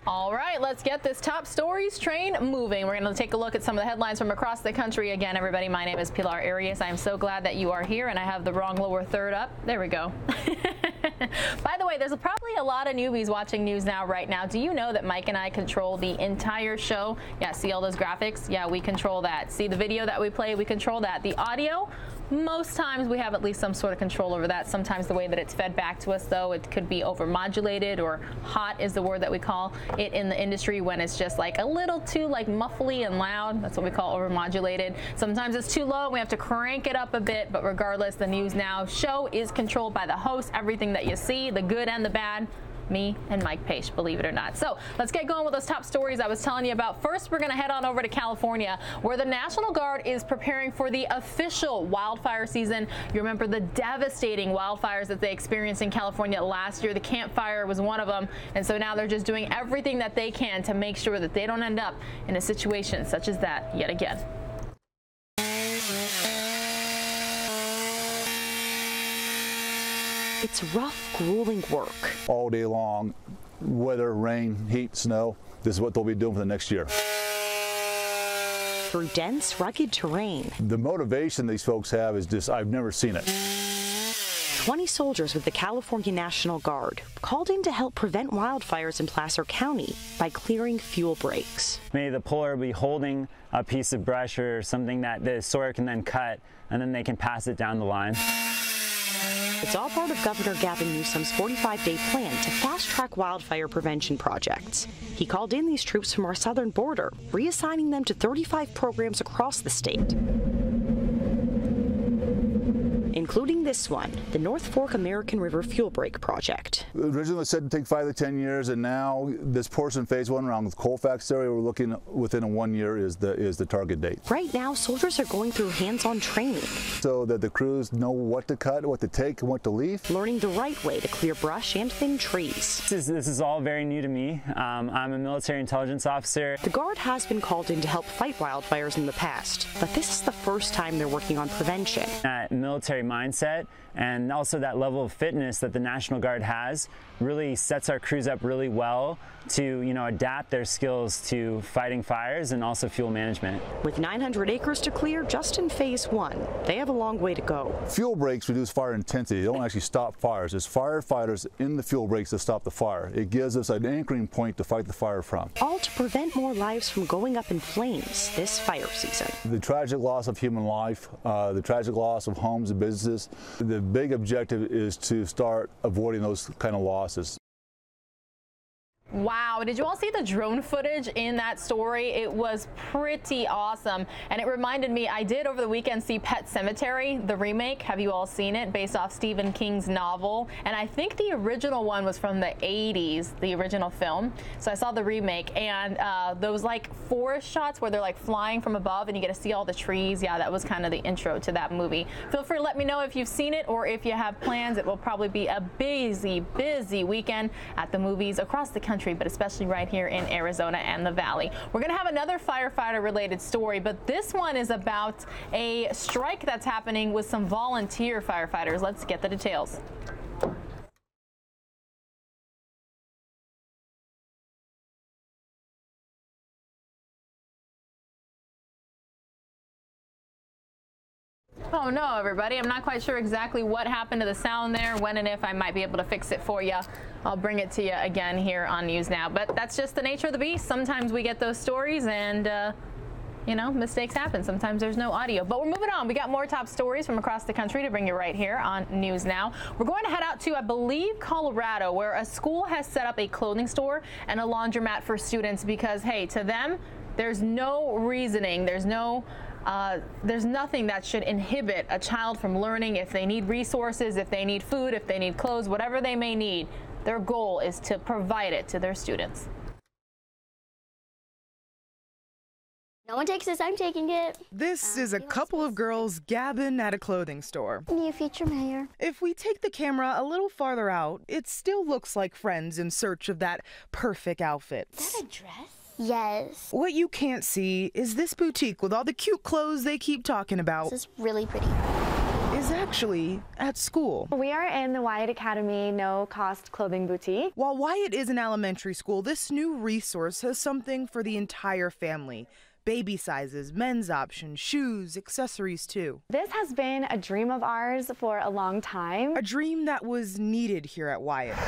All right, let's get this top stories train moving. We're going to take a look at some of the headlines from across the country. Again, everybody, my name is Pilar Arias. I am so glad that you are here, and I have the wrong lower third up. There we go. By the way, there's probably a lot of newbies watching News Now right now. Do you know that Mike and I control the entire show? Yeah, see all those graphics? Yeah, we control that. See the video that we play? We control that. The audio? Most times we have at least some sort of control over that. Sometimes the way that it's fed back to us, though, it could be overmodulated, or hot is the word that we call it in the industry when it's just like a little too like muffly and loud. That's what we call overmodulated. Sometimes it's too low and we have to crank it up a bit, but regardless, the News Now show is controlled by the host. Everything that you see, the good and the bad, me and Mike Page, believe it or not. So let's get going with those top stories I was telling you about. First, we're going to head on over to California, where the National Guard is preparing for the official wildfire season. You remember the devastating wildfires that they experienced in California last year. The Camp Fire was one of them. And so now they're just doing everything that they can to make sure that they don't end up in a situation such as that yet again. It's rough, grueling work. All day long, weather, rain, heat, snow. This is what they'll be doing for the next year. Through dense, rugged terrain. The motivation these folks have is just, I've never seen it. 20 soldiers with the California National Guard called in to help prevent wildfires in Placer County by clearing fuel breaks. Maybe the puller will be holding a piece of brush or something that the sawyer can then cut, and then they can pass it down the line. It's all part of Governor Gavin Newsom's 45-day plan to fast-track wildfire prevention projects. He called in these troops from our southern border, reassigning them to 35 programs across the state, including this one, the North Fork American River Fuel Break Project. Originally said to take 5 to 10 years, and now this portion, phase 1, around the Colfax area, we're looking within 1 year is the target date. Right now, soldiers are going through hands-on training, so that the crews know what to cut, what to take, and what to leave. Learning the right way to clear brush and thin trees. This is all very new to me. I'm a military intelligence officer. The Guard has been called in to help fight wildfires in the past, but this is the first time they're working on prevention. That military mindset and also that level of fitness that the National Guard has really sets our crews up really well to, adapt their skills to fighting fires and also fuel management. With 900 acres to clear just in phase 1, they have a long way to go. Fuel breaks reduce fire intensity. They don't actually stop fires. There's firefighters in the fuel breaks to stop the fire. It gives us an anchoring point to fight the fire from. All to prevent more lives from going up in flames this fire season. The tragic loss of human life, the tragic loss of homes and businesses. The big objective is to start avoiding those kind of losses. Wow, did you all see the drone footage in that story? It was pretty awesome, and it reminded me, I did over the weekend see Pet Sematary, the remake. Have you all seen it? Based off Stephen King's novel, and I think the original one was from the 80s, the original film. So I saw the remake, and those like forest shots where they're like flying from above and you get to see all the trees. Yeah, that was kind of the intro to that movie. Feel free to let me know if you've seen it or if you have plans. It will probably be a busy weekend at the movies across the country, but especially right here in Arizona and the Valley. We're going to have another firefighter-related story, but this one is about a strike that's happening with some volunteer firefighters. Let's get the details. Oh no, everybody. I'm not quite sure exactly what happened to the sound there, when and if I might be able to fix it for you. I'll bring it to you again here on News Now. But that's just the nature of the beast. Sometimes we get those stories and, mistakes happen. Sometimes there's no audio. But we're moving on. We got more top stories from across the country to bring you right here on News Now. We're going to head out to, I believe, Colorado, where a school has set up a clothing store and a laundromat for students because, hey, to them, there's no reasoning. There's nothing that should inhibit a child from learning. If they need resources, if they need food, if they need clothes, whatever they may need, their goal is to provide it to their students. No one takes this, I'm taking it. This is a couple of girls gabbing at a clothing store. New future mayor. If we take the camera a little farther out, it still looks like friends in search of that perfect outfit. Is that a dress? Yes. What you can't see is this boutique with all the cute clothes they keep talking about. This is really pretty. is actually at school. We are in the Wyatt Academy no-cost clothing boutique. While Wyatt is an elementary school, this new resource has something for the entire family. Baby sizes, men's options, shoes, accessories too. This has been a dream of ours for a long time. A dream that was needed here at Wyatt.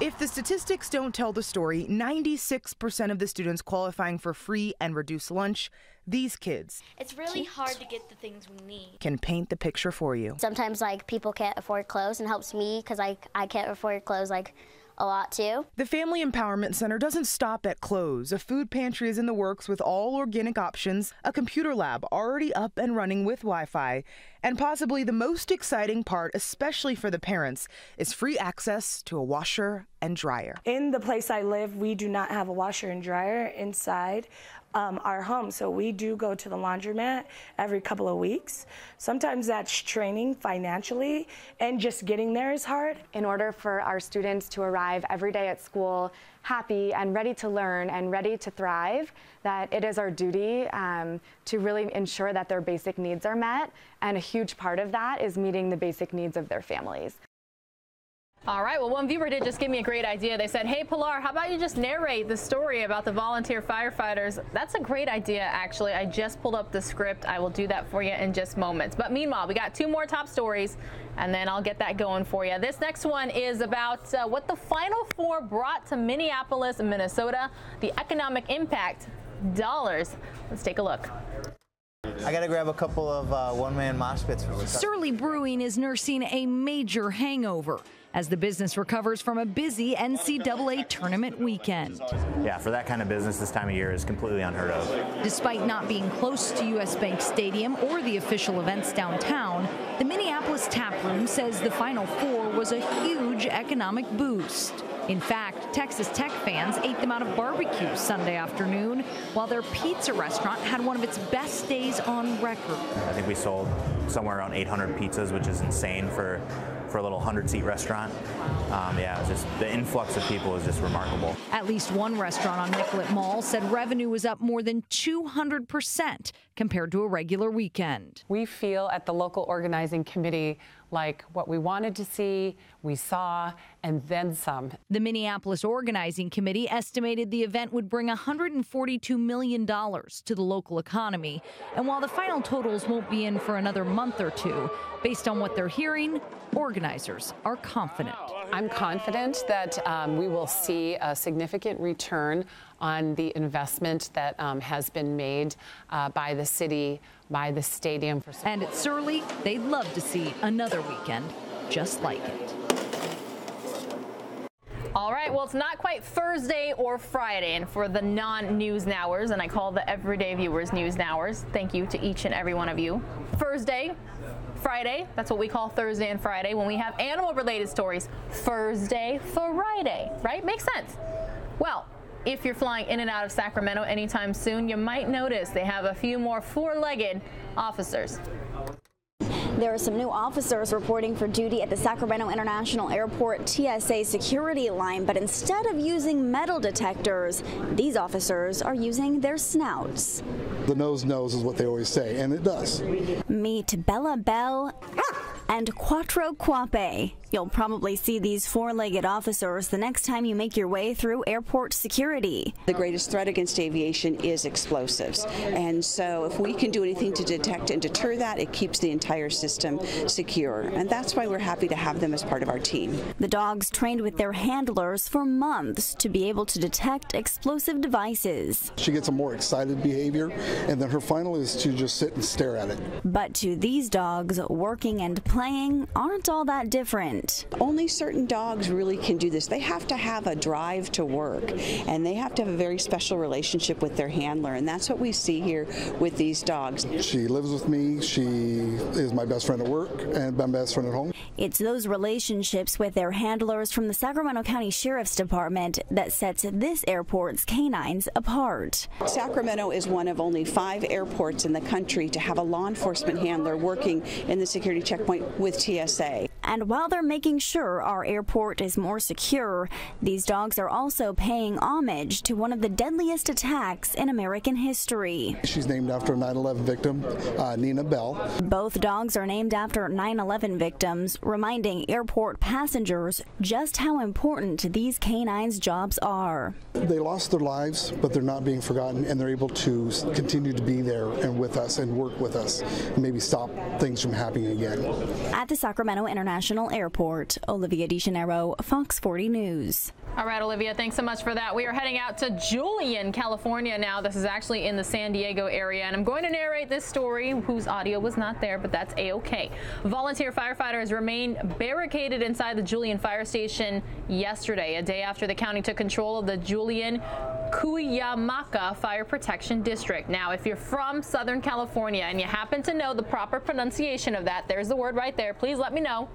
If the statistics don't tell the story, 96% of the students qualifying for free and reduced lunch, these kids, It's really hard to get the things we need. can paint the picture for you. Sometimes people can't afford clothes, and helps me because I can't afford clothes a lot too. The Family Empowerment Center doesn't stop at clothes. A food pantry is in the works with all organic options, a computer lab already up and running with Wi-Fi, and possibly the most exciting part, especially for the parents, is free access to a washer and dryer. In the place I live, we do not have a washer and dryer inside our home, so we do go to the laundromat every couple of weeks. Sometimes that's training financially, and just getting there is hard. In order for our students to arrive every day at school happy and ready to learn and ready to thrive, that it is our duty to really ensure that their basic needs are met, and a huge part of that is meeting the basic needs of their families. All right, well, one viewer did just give me a great idea. They said, hey, Pilar, how about you just narrate the story about the volunteer firefighters? That's a great idea, actually. I just pulled up the script. I will do that for you in just moments. But meanwhile, we got 2 more top stories, and then I'll get that going for you. This next one is about what the Final Four brought to Minneapolis, Minnesota, the economic impact, dollars. Let's take a look. I gotta grab a couple of one-man mosh pits. Surly Brewing is nursing a major hangover as the business recovers from a busy NCAA tournament weekend. Yeah, for that kind of business this time of year is completely unheard of. Despite not being close to U.S. Bank Stadium or the official events downtown, the Minneapolis Tap Room says the Final Four was a huge economic boost. In fact, Texas Tech fans ate them out of barbecue Sunday afternoon, while their pizza restaurant had one of its best days on record. I think we sold somewhere around 800 pizzas, which is insane for a little 100-seat restaurant. Yeah, it was just, the influx of people was just remarkable. At least one restaurant on Nicollet Mall said revenue was up more than 200% compared to a regular weekend. We feel at the local organizing committee like what we wanted to see, we saw, and then some. The Minneapolis Organizing Committee estimated the event would bring $142 million to the local economy. And while the final totals won't be in for another month or two, based on what they're hearing, organizers are confident. I'm confident that we will see a significant return on the investment that has been made by the city, by the stadium. And at Surly, they'd love to see another weekend just like it. All right, well, it's not quite Thursday or Friday, and for the non-news nowers, and I call the everyday viewers news nowers, thank you to each and every one of you. Thursday, Friday, that's what we call Thursday and Friday when we have animal-related stories. Thursday, Friday, right? Makes sense. Well, if you're flying in and out of Sacramento anytime soon, you might notice they have a few more 4-legged officers. There are some new officers reporting for duty at the Sacramento International Airport TSA security line, but instead of using metal detectors, these officers are using their snouts. The nose knows is what they always say, and it does. Meet Bella Bell and Quattro Quape. You'll probably see these 4-legged officers the next time you make your way through airport security. The greatest threat against aviation is explosives, and so if we can do anything to detect and deter that, it keeps the entire system secure, and that's why we're happy to have them as part of our team. The dogs trained with their handlers for months to be able to detect explosive devices. She gets a more excited behavior, and then her final is to just sit and stare at it. But to these dogs, working and playing aren't all that different. Only certain dogs really can do this. They have to have a drive to work, and they have to have a very special relationship with their handler, and that's what we see here with these dogs. She lives with me. She is my best friend at work and my best friend at home. It's those relationships with their handlers from the Sacramento County Sheriff's Department that sets this airport's canines apart. Sacramento is one of only 5 airports in the country to have a law enforcement handler working in the security checkpoint with TSA. And while they're making sure our airport is more secure, these dogs are also paying homage to one of the deadliest attacks in American history. She's named after a 9/11 victim, Nina Bell. Both dogs are named after 9/11 victims, reminding airport passengers just how important these canines' jobs are. They lost their lives, but they're not being forgotten, and they're able to continue to be there and with us and work with us, and maybe stop things from happening again. At the Sacramento International Airport, Olivia DeJaneiro, Fox 40 News. All right, Olivia, thanks so much for that. We are heading out to Julian, California now. This is actually in the San Diego area, and I'm going to narrate this story whose audio was not there, but that's A-OK. Volunteer firefighters remained barricaded inside the Julian fire station yesterday, a day after the county took control of the Julian Cuyamaca Fire Protection District. Now, if you're from Southern California and you happen to know the proper pronunciation of that, there's the word right there. Please let me know,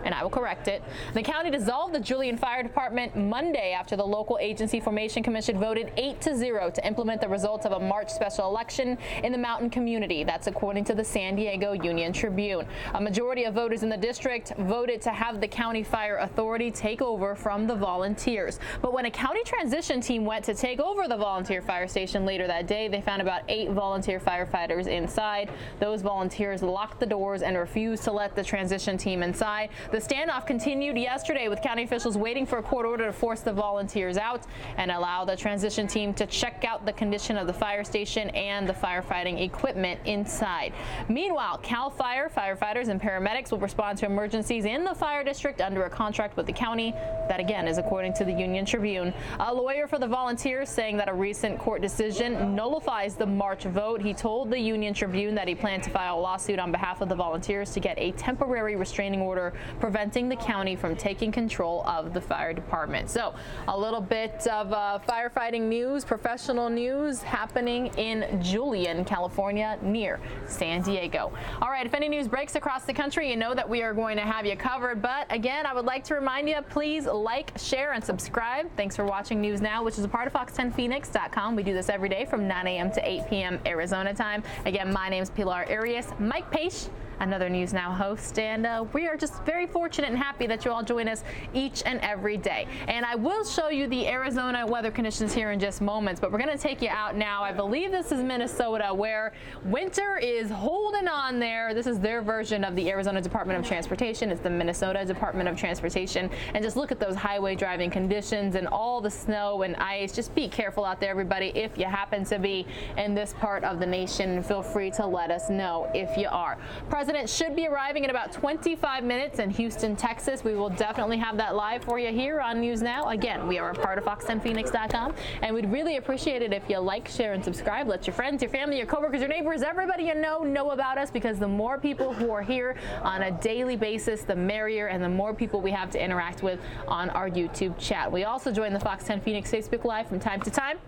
and I will correct it. The county dissolved the Julian Fire Department Monday after the local agency formation commission voted 8-0 to implement the results of a March special election in the mountain community. That's according to the San Diego Union Tribune. A majority of voters in the district voted to have the county fire authority take over from the volunteers. But when a county transition team went to take over the volunteer fire station later that day, they found about 8 volunteer firefighters inside. Those volunteers locked the doors and refused to let the transition team inside. The standoff continued yesterday with county officials waiting for a court order to force the volunteers out and allow the transition team to check out the condition of the fire station and the firefighting equipment inside. Meanwhile, CAL FIRE firefighters and paramedics will respond to emergencies in the fire district under a contract with the county. That again is according to the Union Tribune. A lawyer for the volunteers saying that a recent court decision nullifies the March vote. He told the Union Tribune that he planned to file a lawsuit on behalf of the volunteers to get a temporary restraining order preventing the county from taking control of the fire department. So a little bit of firefighting news, professional news happening in Julian, California, near San Diego. All right, if any news breaks across the country, you know that we are going to have you covered. But again, I would like to remind you, please like, share, and subscribe. Thanks for watching News Now, which is a part of Fox10Phoenix.com. We do this every day from 9 a.m. to 8 p.m. Arizona time. Again, my name is Pilar Arias. Mike Pace, another News Now host, and we are just very fortunate and happy that you all join us each and every day. And I will show you the Arizona weather conditions here in just moments, but we're going to take you out now. I believe this is Minnesota, where winter is holding on there. This is their version of the Arizona Department of Transportation. It's the Minnesota Department of Transportation. And just look at those highway driving conditions and all the snow and ice. Just be careful out there, everybody. If you happen to be in this part of the nation, feel free to let us know if you are. President should be arriving in about 25 minutes in Houston, Texas. We will definitely have that live for you here on News Now. Again, we are a part of Fox10Phoenix.com, and we'd really appreciate it if you like, share, and subscribe. Let your friends, your family, your coworkers, your neighbors, everybody you know about us, because the more people who are here on a daily basis, the merrier, and the more people we have to interact with on our YouTube chat. We also join the Fox 10 Phoenix Facebook Live from time to time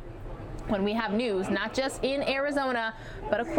when we have news, not just in Arizona, but across